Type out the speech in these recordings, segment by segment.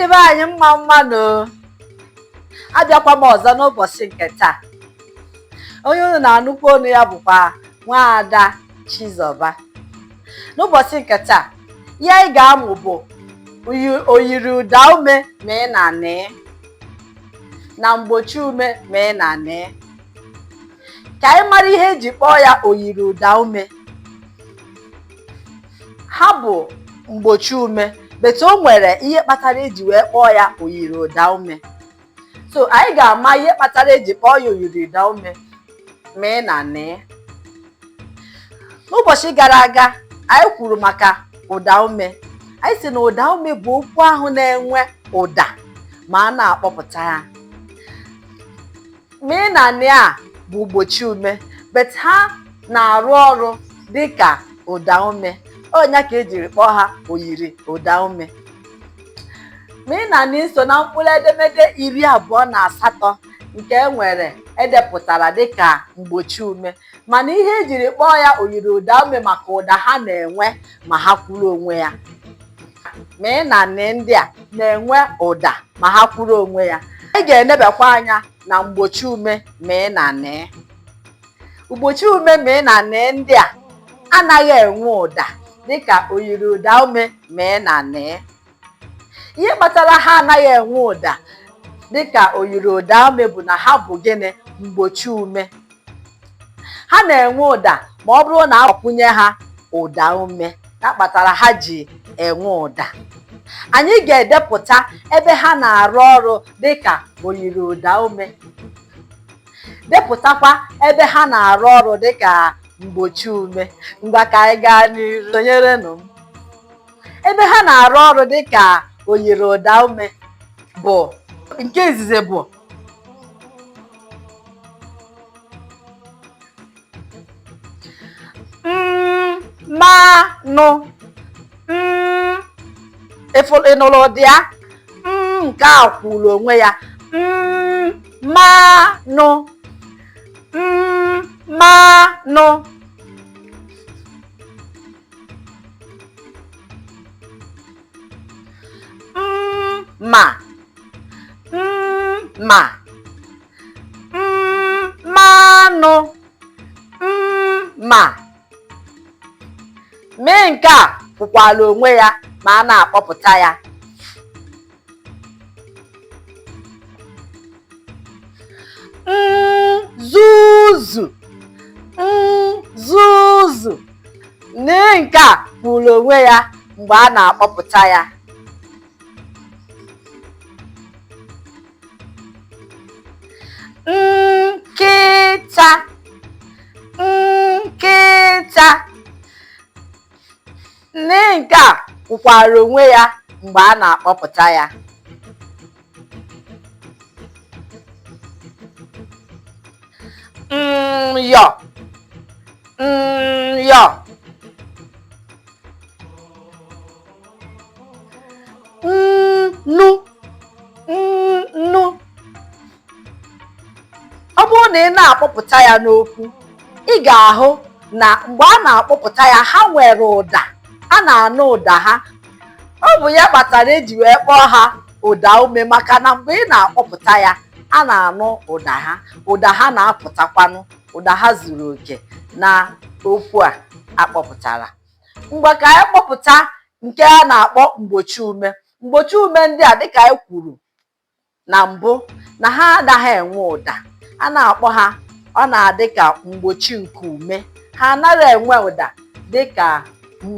Ndị be anyị mma mmanụ abịakwa m ọzọ n'ụbọchị nke taa. Onye unu na-anụkwu ọnụ ya bụkwa Nwaada Chizọba. N'ụbọchị nke taa, ihe anyị ga-amụ bụ Myirịụdaume M na Mgbochiume M. Ka anyị mara ihe eji kpọọ ya Myirịụdaume. Ha bụ mgbochiume, betu o nwere ihe kpatara eji wee kpọọ ya Myirịụdaume. So anyị ga-ama ihe kpatara eji kpọọ ya Myirịụdaume M. N'ụbọchị gara aga, anyị kwuru maka ụda ume. Anyị sị na ụda ume bụ okwu ahụ na-enwe ụda ma a na-akpọpụta ya. M a bụ mgbochiume, but ha na-arụ ọrụ dịka ụda ume. Onya ka ejiri kpọọ ha Myirịụdaume. M so na mkpụrụ edemede 28 nke enwere edepụtara dịka mgbochiume, mana ihe ejiri kpọọ ya Myirịụdaume maka ụda ha na-enwe ma ha kwuru onwe ya. M ndị a na-enwe ụda ma ha kwuru onwe ya. Anyị ga-enebakwa anya na mgbochiume M. Mgbochiume M ndị a anaghị enwe ụda dịka Myirịụdaume M. Ihe kpatara ha anaghị enwe ụda dịka Myirịụdaume bụ na ha bụ gịnị? Mgbochiume. Ha na-enwe ụda ma ọ bụrụ na agbakwunye ha ụda ume. Ya kpatara ha ji enwe ụda. Anyị ga-edepụta ebe ha na-arụ ọrụ dịka Myirịụdaume, depụtakwa ebe ha na-arụ ọrụ dịka mgbochiume. Ngwa ka anyị gaa n'iru, sonyerenụ m. Ebe ha na-arụ ọrụ dịka Myirịụdaume bụ nke izizi bụ mmanụ. Ịnụrụ ụdị ya? Nke a kwuru onwe ya. Mmanụ. Mmanụ. Ma. Ma. Mmanụ. Ma. Mee nke a kwukwara onwe ya ma a na-akpọpụta ya. Nzuzu. Nzuzu. Mee nke a kwuru onwe ya mgbe a na-akpọpụta ya. Nkịta. Nkịta. Nke a kwukwara onwe ya mgbe a na-akpọpụta ya. Nyọ. Nyọ. Nnu. Nnu. Ọ bụrụ na ị na-akpọpụta ya n'okwu, ị ga-ahụ na mgbe a na-akpọpụta ya, ha nwere ụda. A na-anụ ụda ha. Ọ bụ ya kpatara eji wee kpọọ ha ụda ume, maka na mgbe ị na-akpọpụta ya, a na-anụ ụda ha. Ụda ha na-apụtakwanụ. Ụda ha zuru oke na okwu a akpọpụtara. Mgbe ka anyị kpọpụta nke a na-akpọ mgbochiume. Mgbochiume ndị a, dịka anyị kwuru na mbụ, na ha anaghị enwe ụda. A na-akpọ ha, ọ na-adị ka mgbochi nke ume. Ha anaghị enwe ụda dịka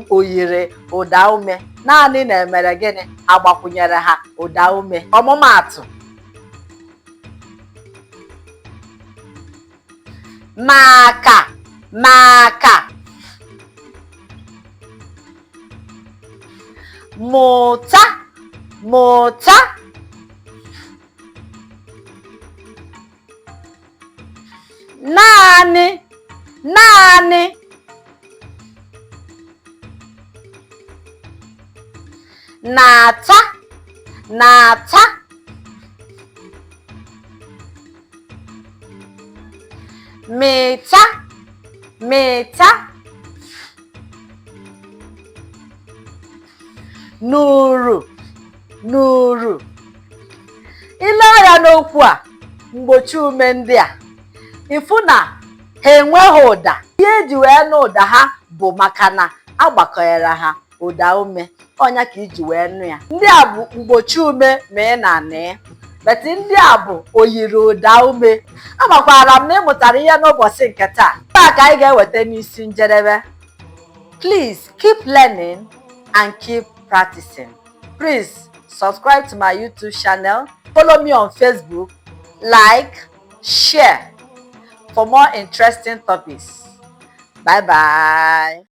Myirịụdaume. Naanị na-emere gịnị? Agbakwunyere ha ụda ume. Ọmụmaatụ: maka. Maka. Mụta. Mụta. Naanị. Naanị. Na-ata. Na-ata. Mịta. Mịta. Nuru. n'uru. Ile anya n'okwu a mgbochi ume ndị a, ịfụ na ha enweghị ụda. Ihe eji wee nụ ụda ha bụ maka na agbakọnyere ha ụda ume, ọnya ka iji wee nụ ya. Ndị a bụ mgbochi ume ma ị na-anị, beti ndị a bụ oyiri ụda ume. Amakwara m na ị mụtara ihe n'ụbọchị nke taa. Taa ka anyị ga-eweta n'isi njedebe. Please keep learning and keep practicing. Please subscribe to my YouTube channel, follow me on Facebook, like, share for more interesting topics. Bye bye.